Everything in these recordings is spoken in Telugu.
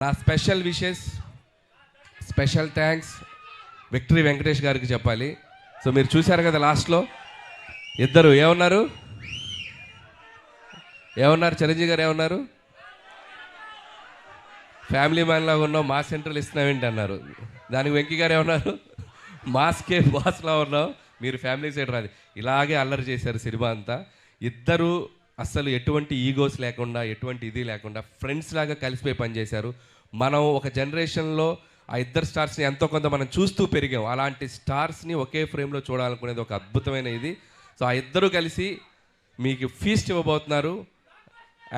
నా special wishes, special thanks victory Venkatesh గారికి చెప్పాలి. సో మీరు చూశారు కదా లాస్ట్లో ఇద్దరు ఏమన్నారు చిరంజీవి గారు ఏమన్నారు, ఫ్యామిలీ మ్యాన్ లాగా ఉన్నావు, మాస్ సెంట్రల్ ఇస్తున్నావేంటి అన్నారు. దానికి వెంకీ గారు ఏమన్నారు, మాస్కే బాస్లా ఉన్నావు, మీరు ఫ్యామిలీ సైడ్ రాదు. ఇలాగే అల్లరి చేశారు సినిమా అంతా. ఇద్దరు అస్సలు ఎటువంటి ఈగోస్ లేకుండా, ఎటువంటి ఇది లేకుండా ఫ్రెండ్స్ లాగా కలిసిపోయి పనిచేశారు. మనం ఒక జనరేషన్లో ఆ ఇద్దరు స్టార్స్ని ఎంతో కొంత మనం చూస్తూ పెరిగాం. అలాంటి స్టార్స్ని ఒకే ఫ్రేమ్లో చూడాలనుకునేది ఒక అద్భుతమైన ఇది. సో ఆ ఇద్దరు కలిసి మీకు ఫీస్ట్ ఇవ్వబోతున్నారు.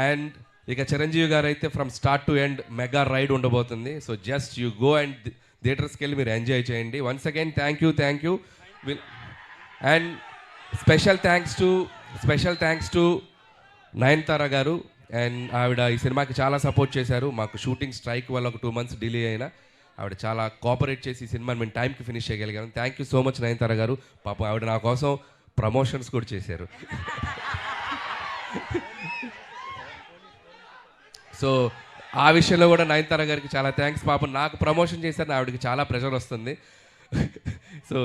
అండ్ ఇక చిరంజీవి గారు అయితే from start to end mega ride ఉండబోతుంది. So just you go and థియేటర్స్కి వెళ్ళి మీరు ఎంజాయ్ చేయండి. Once again thank you. And special thanks to Nayanthara garu. And ఆవిడ ఈ సినిమాకి చాలా సపోర్ట్ చేశారు. మాకు షూటింగ్ స్ట్రైక్ వల్ల ఒక 2 months డిలే అయినా ఆవిడ చాలా కోఆపరేట్ చేసి ఈ సినిమాని మేము టైంకి ఫినిష్ చేయగలిగాను. Thank you so much Nayanthara గారు. పాపం ఆవిడ నా కోసం ప్రమోషన్స్ కూడా చేశారు. సో ఆ విషయంలో కూడా నయనతార గారికి చాలా థ్యాంక్స్. పాపం నాకు ప్రమోషన్ చేశారని ఆవిడకి చాలా ప్రెషర్ వస్తుంది. సో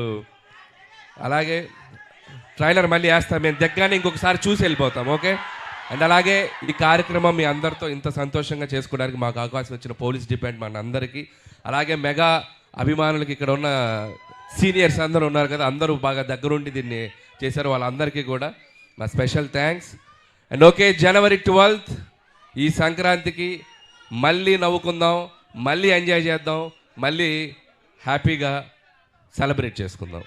అలాగే ట్రైలర్ మళ్ళీ వేస్తాం, మేము దగ్గరనే ఇంకొకసారి చూసి వెళ్ళిపోతాం. ఓకే. అండ్ అలాగే ఈ కార్యక్రమం మీ అందరితో ఇంత సంతోషంగా చేసుకోవడానికి మాకు అవకాశం ఇచ్చిన పోలీస్ డిపార్ట్మెంట్ అందరికీ, అలాగే మెగా అభిమానులకి, ఇక్కడ ఉన్న సీనియర్స్ అందరూ ఉన్నారు కదా, అందరూ బాగా దగ్గరుండి దీన్ని చేశారు, వాళ్ళందరికీ కూడా మా special thanks. And okay, January 12th ఈ సంక్రాంతికి మళ్ళీ నవ్వుకుందాం, మళ్ళీ ఎంజాయ్ చేద్దాం, మళ్ళీ హ్యాపీగా సెలబ్రేట్ చేసుకుందాం.